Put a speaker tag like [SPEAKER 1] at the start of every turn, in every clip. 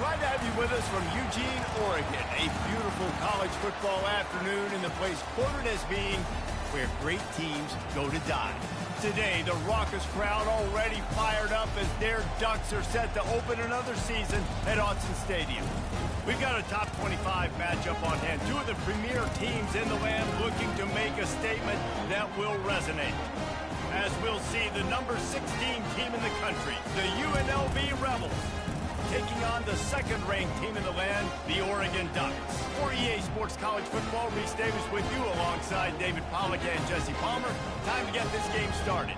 [SPEAKER 1] Glad to have you with us from Eugene, Oregon. A beautiful college football afternoon in the place quoted as being where great teams go to die. Today, the raucous crowd already fired up as their Ducks are set to open another season at Autzen Stadium. We've got a top 25 matchup on hand. Two of the premier teams in the land looking to make a statement that will resonate. As we'll see, the number 16 team in the country, the UNLV Rebels, taking on the second-ranked team in the land, the Oregon Ducks. For EA Sports College Football, Reese Davis with you alongside David Pollack and Jesse Palmer. Time to get this game started.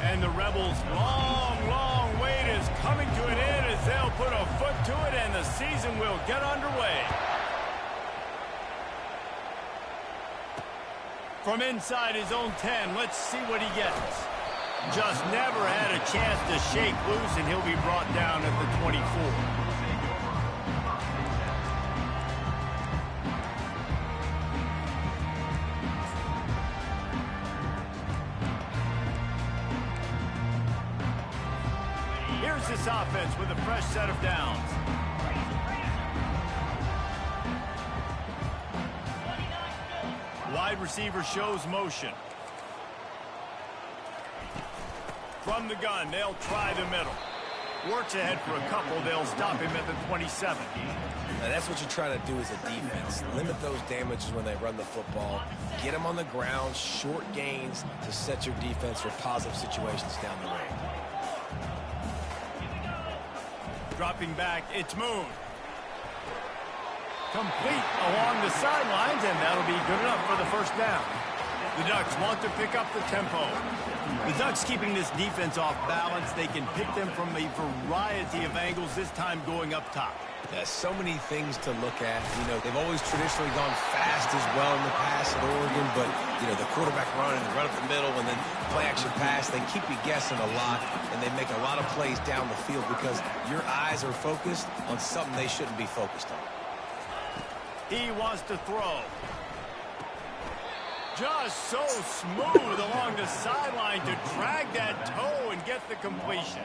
[SPEAKER 1] And the Rebels' long wait is coming to an end as they'll put a foot to it and the season will get underway. From inside his own 10, let's see what he gets. Just never had a chance to shake loose, and he'll be brought down at the 24. Here's this offense with a fresh set of downs. Wide receiver shows motion. From the gun, they'll try the middle. Works ahead for a couple. They'll stop him at the 27.
[SPEAKER 2] Now that's what you try to do as a defense. Limit those damages when they run the football. Get them on the ground, short gains to set your defense for positive situations down the road.
[SPEAKER 1] Dropping back, it's Moon. Complete along the sidelines, and that'll be good enough for the first down. The Ducks want to pick up the tempo. The Ducks keeping this defense off balance. They can pick them from a variety of angles, this time going up top.
[SPEAKER 2] There's so many things to look at. You know, they've always traditionally gone fast as well in the past at Oregon, but, you know, the quarterback run and run up the middle and then play action pass, they keep you guessing a lot, and they make a lot of plays down the field because your eyes are focused on something they shouldn't be focused on.
[SPEAKER 1] He wants to throw. Just so smooth along the sideline to drag that toe and get the completion.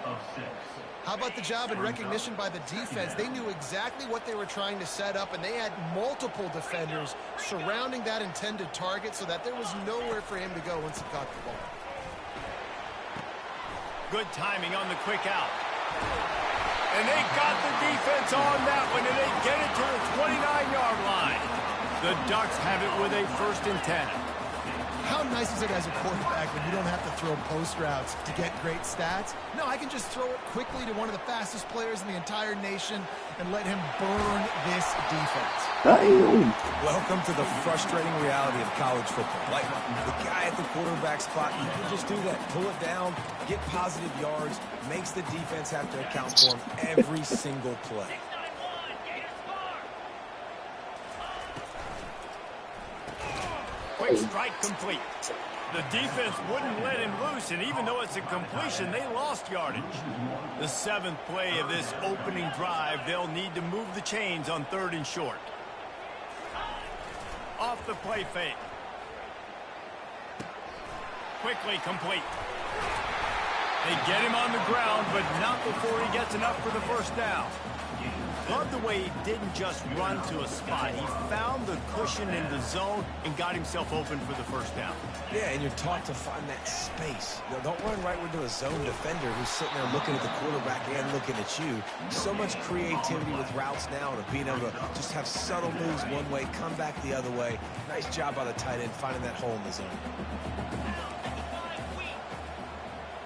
[SPEAKER 3] How about the job and recognition by the defense? They knew exactly what they were trying to set up, and they had multiple defenders surrounding that intended target so that there was nowhere for him to go once he caught the ball.
[SPEAKER 1] Good timing on the quick out. And they got the defense on that one, and they get it to the 29-yard line. The Ducks have it with a 1st and 10.
[SPEAKER 3] How nice is it as a quarterback when you don't have to throw post routes to get great stats? No, I can just throw it quickly to one of the fastest players in the entire nation and let him burn this defense.
[SPEAKER 2] Welcome to the frustrating reality of college football. Like, the guy at the quarterback spot, you can just do that. Pull it down, get positive yards, makes the defense have to account for him every single play.
[SPEAKER 1] Quick strike complete. The defense wouldn't let him loose, and even though it's a completion, they lost yardage. The 7th play of this opening drive, they'll need to move the chains on 3rd and short. Off the play fake. Quickly complete. They get him on the ground, but not before he gets enough for the 1st down. Love the way he didn't just run to a spot. He found the cushion in the zone and got himself open for the 1st down.
[SPEAKER 2] Yeah, and you're taught to find that space. You know, don't run right into a zone defender who's sitting there looking at the quarterback and looking at you. So much creativity with routes now to being able to just have subtle moves one way, come back the other way. Nice job by the tight end finding that hole in the zone.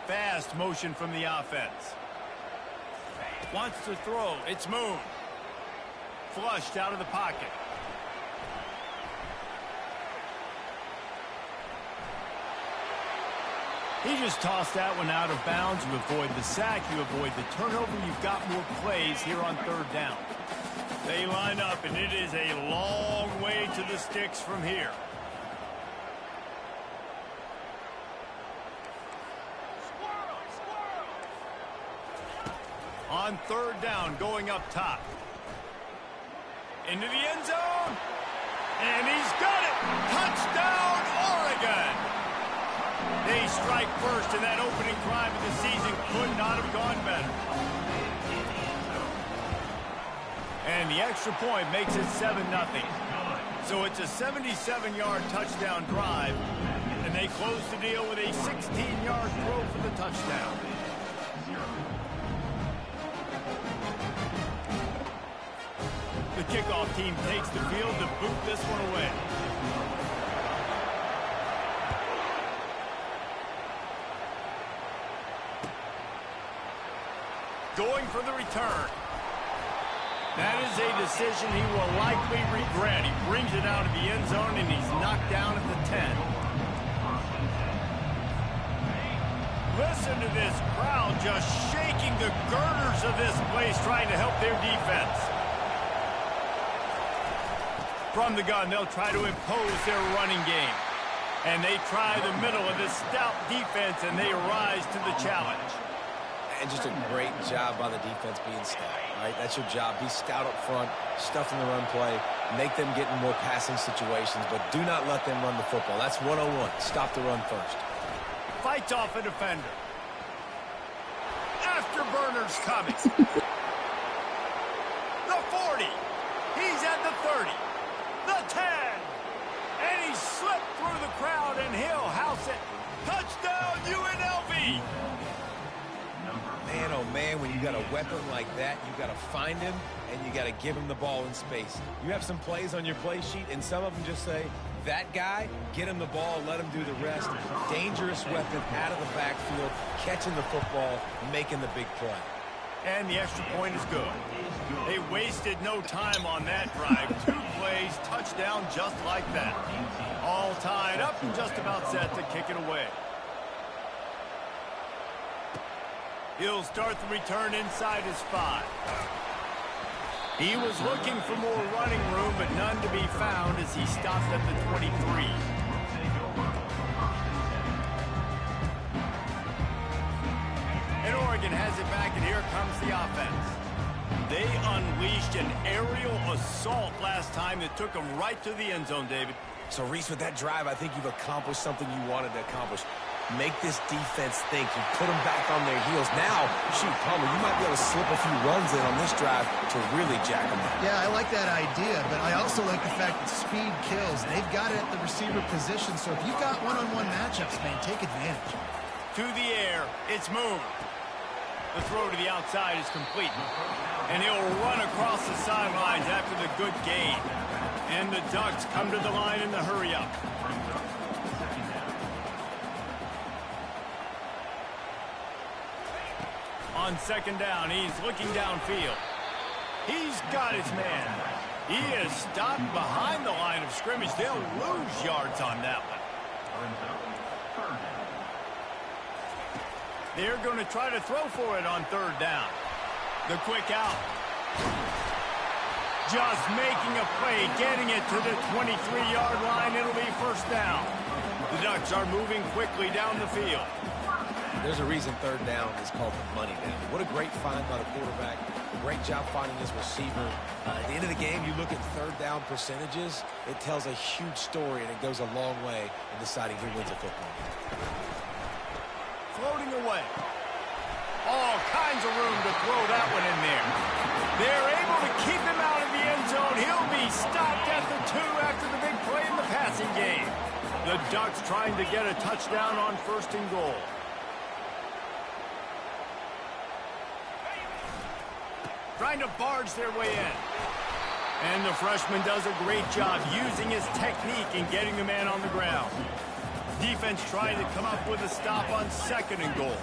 [SPEAKER 1] Fast motion from the offense. Wants to throw. It's Moon. Flushed out of the pocket. He just tossed that one out of bounds. You avoid the sack. You avoid the turnover. You've got more plays here on 3rd down. They line up, and it is a long way to the sticks from here. On 3rd down, going up top. Into the end zone. And he's got it. Touchdown, Oregon. They strike first, and that opening drive of the season could not have gone better. And the extra point makes it 7-0. So it's a 77-yard touchdown drive, and they close the deal with a 16-yard throw for the touchdown. The kickoff team takes the field to boot this one away. Going for the return. That is a decision he will likely regret. He brings it out of the end zone, and he's knocked down at the 10. Listen to this crowd just shaking the girders of this place, trying to help their defense. From the gun, they'll try to impose their running game. And they try the middle of this stout defense, and they rise to the challenge.
[SPEAKER 2] And just a great job by the defense being stout, right? That's your job. Be stout up front, stuff in the run play, make them get in more passing situations, but do not let them run the football. That's 101. Stop the run first.
[SPEAKER 1] Fights off a defender. Afterburners coming. The 40. He's at the 30. The 10. And he slipped through the crowd, and he'll house it. Touchdown, UNLV.
[SPEAKER 2] Man, oh man, when you got a weapon like that, you got to find him, and you got to give him the ball in space. You have some plays on your play sheet, and some of them just say, that guy, get him the ball, let him do the rest. Dangerous weapon out of the backfield, catching the football, making the big play.
[SPEAKER 1] And the extra point is good. They wasted no time on that drive. 2 plays, touchdown just like that. All tied up and just about set to kick it away. He'll start the return inside his 5. He was looking for more running room, but none to be found as he stopped at the 23. And Oregon has it back, and here comes the offense. They unleashed an aerial assault last time that took them right to the end zone, David.
[SPEAKER 2] So, Reese, with that drive, I think you've accomplished something you wanted to accomplish. Make this defense think. You put them back on their heels. Now, shoot, Palmer, you might be able to slip a few runs in on this drive to really jack them up.
[SPEAKER 3] Yeah, I like that idea, but I also like the fact that speed kills. They've got it at the receiver position, so if you've got one-on-one matchups, man, take advantage.
[SPEAKER 1] To the air, it's moved. The throw to the outside is complete. And he'll run across the sidelines after the good gain. And the Ducks come to the line in the hurry-up. On second down, he's looking downfield. He's got his man. He is stopped behind the line of scrimmage. They'll lose yards on that one. They're going to try to throw for it on third down. The quick out. Just making a play, getting it to the 23-yard line. It'll be first down. The Ducks are moving quickly down the field.
[SPEAKER 2] There's a reason third down is called the money down. What a great find by the quarterback. Great job finding his receiver. At the end of the game, you look at third down percentages. It tells a huge story, and it goes a long way in deciding who wins a football game.
[SPEAKER 1] Floating away. All kinds of room to throw that one in there. They're able to keep him out of the end zone. He'll be stopped at the 2 after the big play in the passing game. The Ducks trying to get a touchdown on first and goal. Trying to barge their way in. And the freshman does a great job using his technique and getting the man on the ground. Defense trying to come up with a stop on second and goal.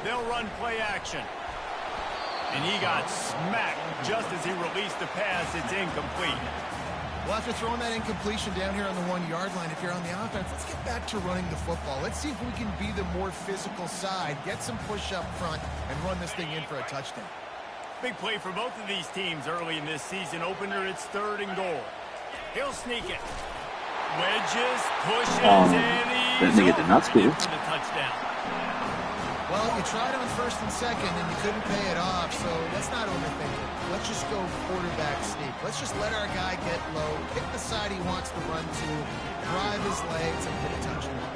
[SPEAKER 1] They'll run play action. And he got smacked just as he released the pass. It's incomplete.
[SPEAKER 3] Well, after throwing that incompletion down here on the 1-yard line, if you're on the offense, let's get back to running the football. Let's see if we can be the more physical side, get some push up front, and run this thing in for a touchdown.
[SPEAKER 1] Big play for both of these teams early in this season opener. It's third and goal. He'll sneak it. Wedges, pushes, and he's
[SPEAKER 4] didn't get the nuts,
[SPEAKER 1] for the touchdown.
[SPEAKER 3] Well, you tried on first and second, and you couldn't pay it off, so let's not overthink it. Let's just go quarterback sneak. Let's just let our guy get low, pick the side he wants to run to, drive his legs, and get a touchdown.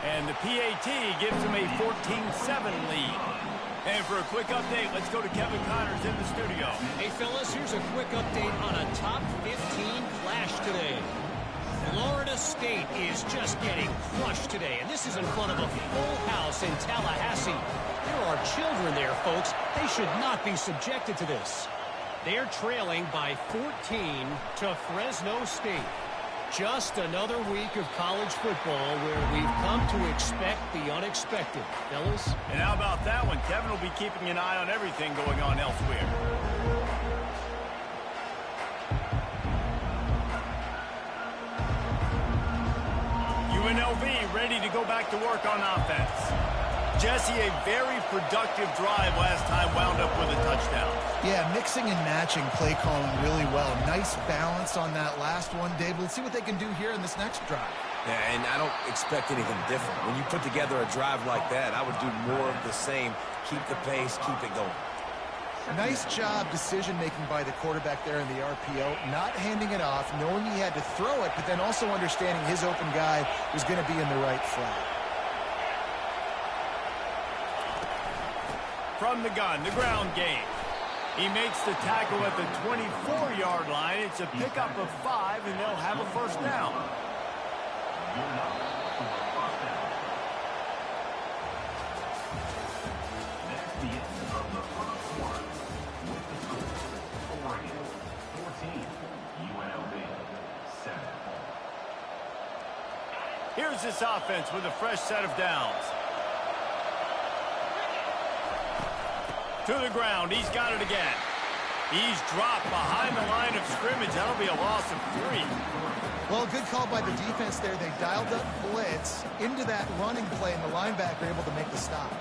[SPEAKER 1] And the PAT gives him a 14-7 lead. And for a quick update, let's go to Kevin Connors in the studio.
[SPEAKER 4] Hey, fellas, here's a quick update on a top 15 clash today. Florida State is just getting crushed today, and this is in front of a full house in Tallahassee. There are children there, folks. They should not be subjected to this. They're trailing by 14 to Fresno State. Just another week of college football where we've come to expect the unexpected, fellas.
[SPEAKER 1] And how about that one? Kevin will be keeping an eye on everything going on elsewhere. UNLV ready to go back to work on offense. Jesse, a very productive drive last time wound up with a touchdown.
[SPEAKER 3] Yeah, mixing and matching play calling really well. Nice balance on that last one, Dave. Let's see what they can do here in this next drive.
[SPEAKER 2] Yeah, and I don't expect anything different. When you put together a drive like that, I would do more of the same. Keep the pace, keep it going.
[SPEAKER 3] Nice job decision-making by the quarterback there in the RPO, not handing it off, knowing he had to throw it, but then also understanding his open guy was going to be in the right flat.
[SPEAKER 1] From the gun, the ground game. He makes the tackle at the 24-yard line. It's a pickup of 5, and they'll have a first down. Here's this offense with a fresh set of downs. To the ground, he's got it again. He's dropped behind the line of scrimmage. That'll be a loss of 3.
[SPEAKER 3] Well, good call by the defense there. They dialed up blitz into that running play, and the linebacker able to make the stop.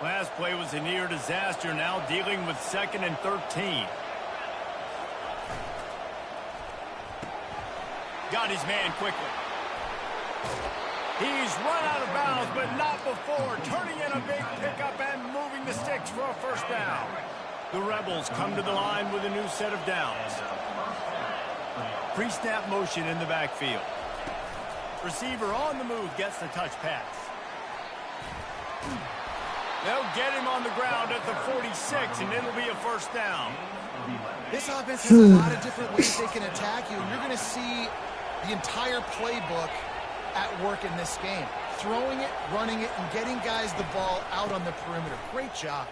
[SPEAKER 1] Last play was a near disaster, now dealing with 2nd and 13. Got his man quickly. He's run out of bounds, but not before. Turning in a big pickup and moving the sticks for a first down. The Rebels come to the line with a new set of downs. Pre-snap motion in the backfield. Receiver on the move gets the touch pass. They'll get him on the ground at the 46, and it'll be a first down.
[SPEAKER 3] This offense has a lot of different ways they can attack you, and you're going to see the entire playbook at work in this game. Throwing it, running it, and getting guys the ball out on the perimeter. Great job.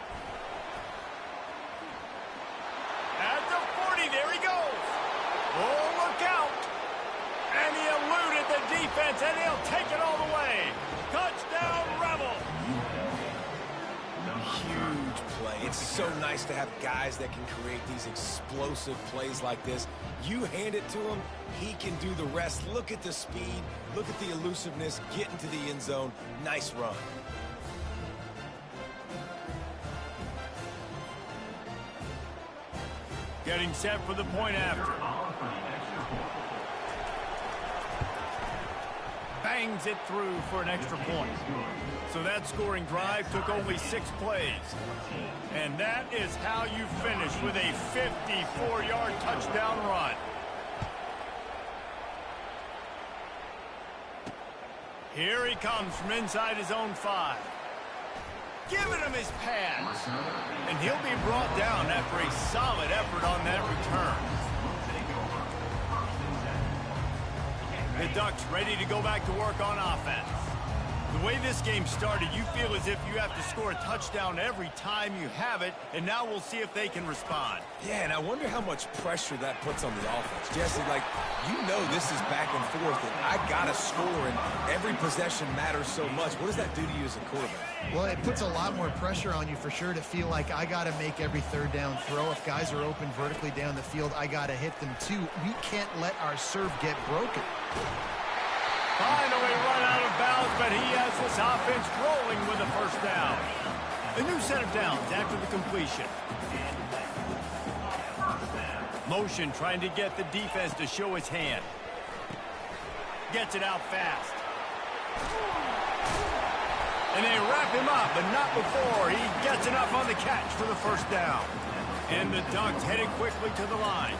[SPEAKER 1] At the 40, there he goes. Oh, look out. And he eluded the defense, and he'll take it all the way. Touchdown, Rebel.
[SPEAKER 2] Huge play. It's so nice to have guys that can create these explosive plays like this. You hand it to him, he can do the rest. Look at the speed, look at the elusiveness, get into the end zone. Nice run.
[SPEAKER 1] Getting set for the point after. Bangs it through for an extra point. So that scoring drive took only 6 plays. And that is how you finish with a 54-yard touchdown run. Here he comes from inside his own 5. Giving him his pass. And he'll be brought down after a solid effort on that return. The Ducks ready to go back to work on offense. The way this game started, you feel as if you have to score a touchdown every time you have it, and now we'll see if they can respond.
[SPEAKER 2] Yeah, and I wonder how much pressure that puts on the offense. Jesse, like, you know this is back and forth, and I got to score, and every possession matters so much. What does that do to you as a quarterback?
[SPEAKER 3] Well, it puts a lot more pressure on you for sure to feel like I got to make every third down throw. If guys are open vertically down the field, I got to hit them too. We can't let our serve get broken.
[SPEAKER 1] Finally run out of bounds, but he has this offense rolling with a first down. A new set of downs after the completion. Motion trying to get the defense to show his hand. Gets it out fast. And they wrap him up, but not before he gets enough on the catch for the first down. And the Ducks headed quickly to the line.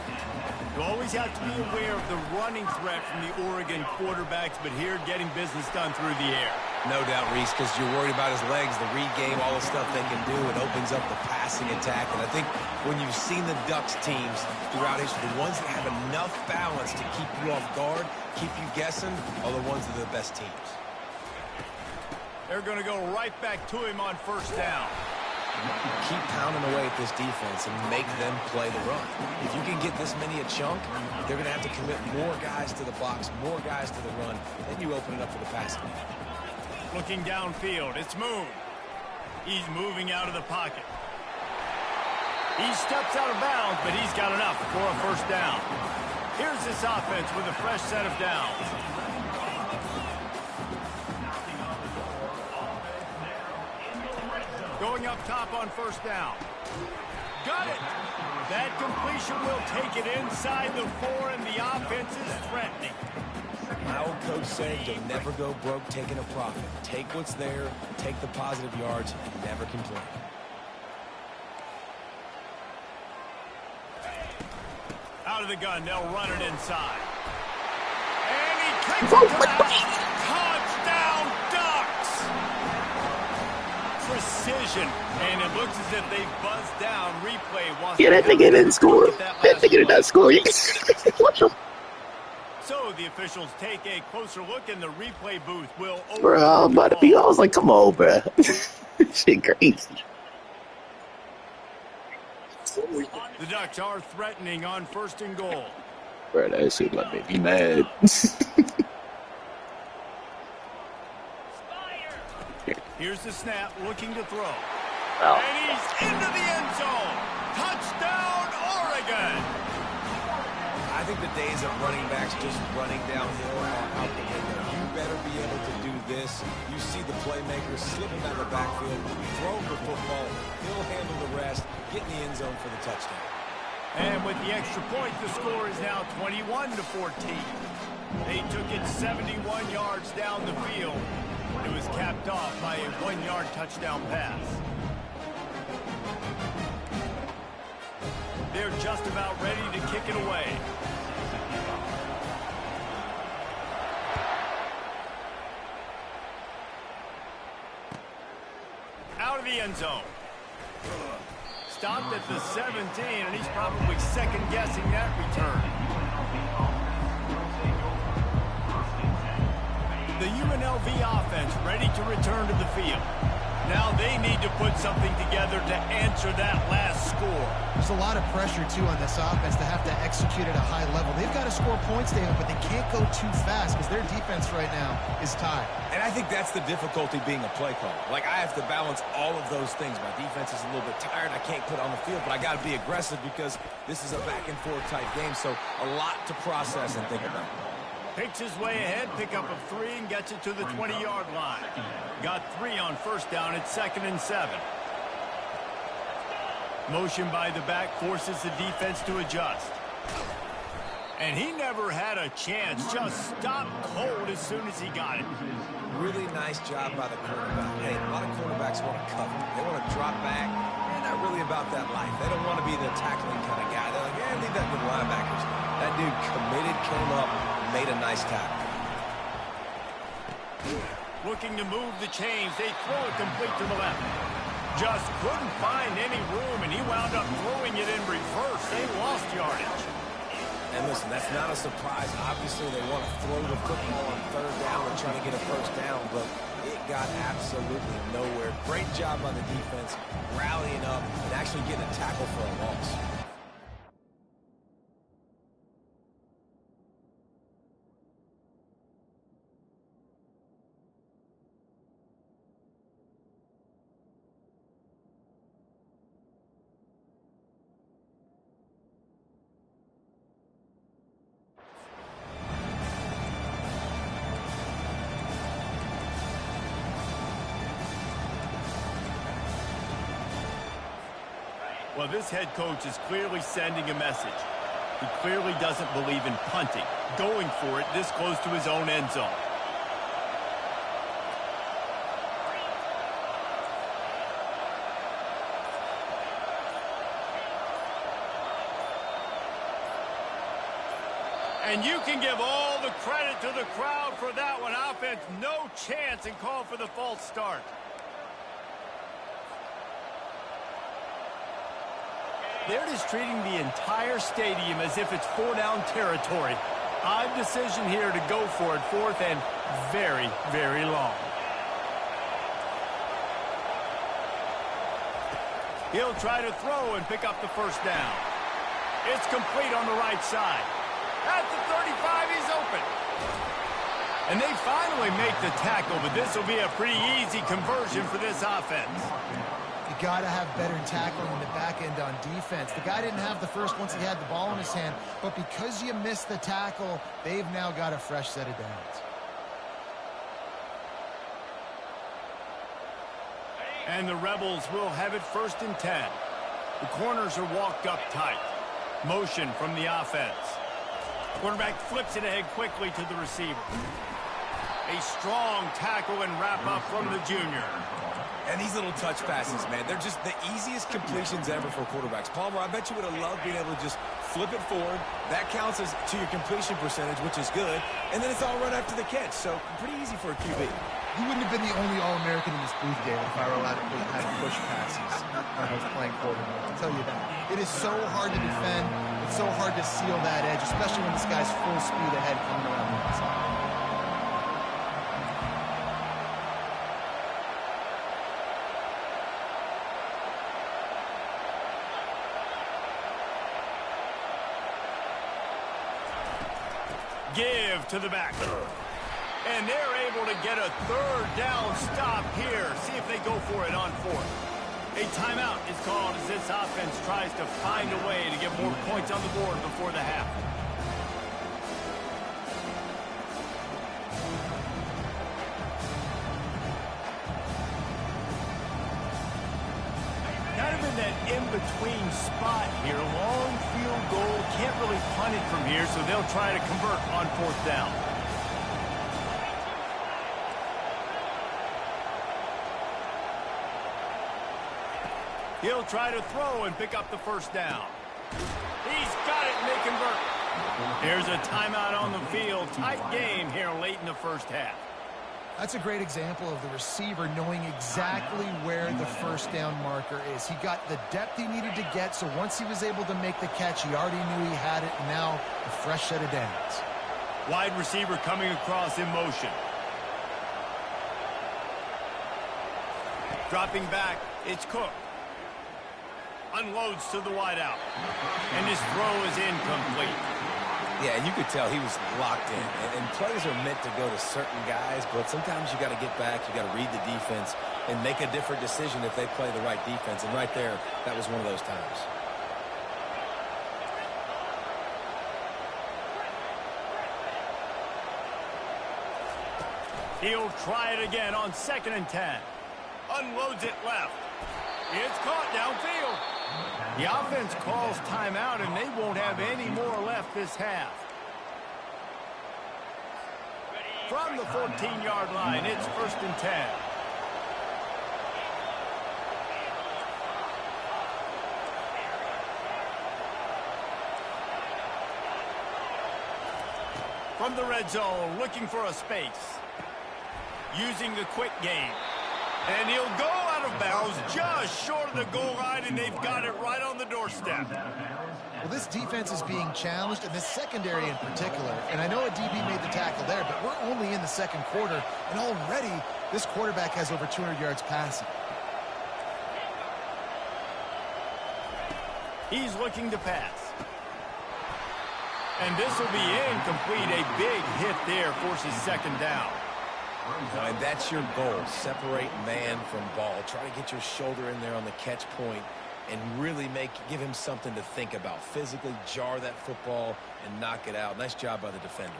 [SPEAKER 1] You always have to be aware of the running threat from the Oregon quarterbacks, but here getting business done through the air.
[SPEAKER 2] No doubt, Reese, because you're worried about his legs, the read game, all the stuff they can do. It opens up the passing attack. And I think when you've seen the Ducks teams throughout history, the ones that have enough balance to keep you off guard, keep you guessing, are the ones that are the best teams.
[SPEAKER 1] They're going to go right back to him on first down.
[SPEAKER 2] Keep pounding away at this defense and make them play the run. If you can get this many a chunk, they're going to have to commit more guys to the box, more guys to the run. Then you open it up for the passing.
[SPEAKER 1] Looking downfield, it's Moon. He's moving out of the pocket. He steps out of bounds, but he's got enough for a first down. Here's this offense with a fresh set of downs. Going up top on first down. Got it. That completion will take it inside the 4, and the offense is threatening.
[SPEAKER 2] My old coach said you'll never go broke taking a profit. Take what's there, take the positive yards, and never complain.
[SPEAKER 1] Out of the gun, they'll run it inside. And he kicks it to the house. Touchdown, Ducks! Precision, and it looks as if they buzzed down. Replay.
[SPEAKER 5] Yeah, that nigga didn't score. That nigga did not score. What the?
[SPEAKER 1] So the officials take a closer look, and the replay booth will open.
[SPEAKER 5] Bro, I was about to be. I was like, come on, bro. Shit crazy.
[SPEAKER 1] The Ducks are threatening on first and goal.
[SPEAKER 5] Bro, that shit like made me mad.
[SPEAKER 1] Here's the snap, looking to throw.
[SPEAKER 5] Oh.
[SPEAKER 1] And he's into the end zone. Touchdown, Oregon.
[SPEAKER 2] I think the days of running backs just running downhill are out the window. You better be able to do this. You see the playmakers slipping out of the backfield, throw the football, he'll handle the rest, get in the end zone for the touchdown.
[SPEAKER 1] And with the extra point, the score is now 21-14. They took it 71 yards down the field. It was capped off by a 1-yard touchdown pass. They're just about ready to kick it away. Out of the end zone. Stopped at the 17, and he's probably second-guessing that return. The UNLV offense ready to return to the field. Now they need to put something together to answer that last score.
[SPEAKER 3] There's a lot of pressure, too, on this offense to have to execute at a high level. They've got to score points, David, but they can't go too fast because their defense right now is tied.
[SPEAKER 2] And I think that's the difficulty being a play caller. Like, I have to balance all of those things. My defense is a little bit tired. I can't put on the field, but I got to be aggressive because this is a back-and-forth type game, so a lot to process and think about.
[SPEAKER 1] Picks his way ahead, pick up of 3, and gets it to the 20-yard line. Got 3 on first down at 2nd and 7. Motion by the back forces the defense to adjust. And he never had a chance, just stopped cold as soon as he got it.
[SPEAKER 2] Really nice job by the quarterback. Hey, a lot of quarterbacks want to cover. They want to drop back. They're not really about that life. They don't want to be the tackling kind of guy. They're like, yeah, leave that to the linebackers. That dude committed, came up, made a nice tackle.
[SPEAKER 1] Looking to move the chains. They throw it complete to the left. Just couldn't find any room, and he wound up throwing it in reverse. They lost yardage.
[SPEAKER 2] And listen, that's not a surprise. Obviously, they want to throw the football on third down and try to get a first down, but it got absolutely nowhere. Great job by the defense, rallying up and actually getting a tackle for a loss.
[SPEAKER 1] Well, this head coach is clearly sending a message. He clearly doesn't believe in punting, going for it this close to his own end zone. And you can give all the credit to the crowd for that one. Offense, no chance, and call for the false start. They're just treating the entire stadium as if it's four-down territory. Odd decision here to go for it, fourth and very, very long. He'll try to throw and pick up the first down. It's complete on the right side. At the 35, he's open. And they finally make the tackle, but this will be a pretty easy conversion for this offense.
[SPEAKER 3] You got to have better tackling in the back end on defense. The guy didn't have the first once he had the ball in his hand, but because you missed the tackle, they've now got a fresh set of downs.
[SPEAKER 1] And the Rebels will have it 1st and 10. The corners are walked up tight. Motion from the offense. Quarterback flips it ahead quickly to the receiver. A strong tackle and wrap up from the junior.
[SPEAKER 2] And these little touch passes, man, they're just the easiest completions ever for quarterbacks. Palmer, I bet you would have loved being able to just flip it forward. That counts as to your completion percentage, which is good. And then it's all right after the catch, so pretty easy for a QB.
[SPEAKER 3] You wouldn't have been the only All-American in this booth, David, if I were allowed to have push passes when I was playing quarterback. I'll tell you that. It is so hard to defend. It's so hard to seal that edge, especially when this guy's full speed ahead coming around the outside.
[SPEAKER 1] Give to the back. And they're able to get a 3rd down stop here. See if they go for it on 4th. A timeout is called as this offense tries to find a way to get more points on the board before the half. Kind of in that in-between spot here. Long field goal. Can't really punt it from here, so they'll try to convert on 4th down. He'll try to throw and pick up the first down. He's got it, and they convert. There's a timeout on the field. Tight game here late in the first half.
[SPEAKER 3] That's a great example of the receiver knowing exactly where the first down marker is. He got the depth he needed to get, so once he was able to make the catch, he already knew he had it, and now a fresh set of downs.
[SPEAKER 1] Wide receiver coming across in motion. Dropping back, it's Cook. Unloads to the wideout. And his throw is incomplete.
[SPEAKER 2] Yeah, and you could tell he was locked in. And plays are meant to go to certain guys, but sometimes you got to get back, you got to read the defense, and make a different decision if they play the right defense. And right there, that was one of those times.
[SPEAKER 1] He'll try it again on 2nd and 10. Unloads it left. It's caught downfield. The offense calls timeout, and they won't have any more left this half. From the 14-yard line, it's 1st and 10. From the red zone, looking for a space. Using the quick game. And he'll go out of bounds just short of the goal line, and they've got it right on the doorstep.
[SPEAKER 3] Well, this defense is being challenged, and this secondary in particular. And I know a DB made the tackle there, but we're only in the 2nd quarter, and already this quarterback has over 200 yards passing.
[SPEAKER 1] He's looking to pass. And this will be incomplete. A big hit there forces 2nd down.
[SPEAKER 2] And that's your goal. Separate man from ball. Try to get your shoulder in there on the catch point and really give him something to think about. Physically jar that football and knock it out. Nice job by the defender.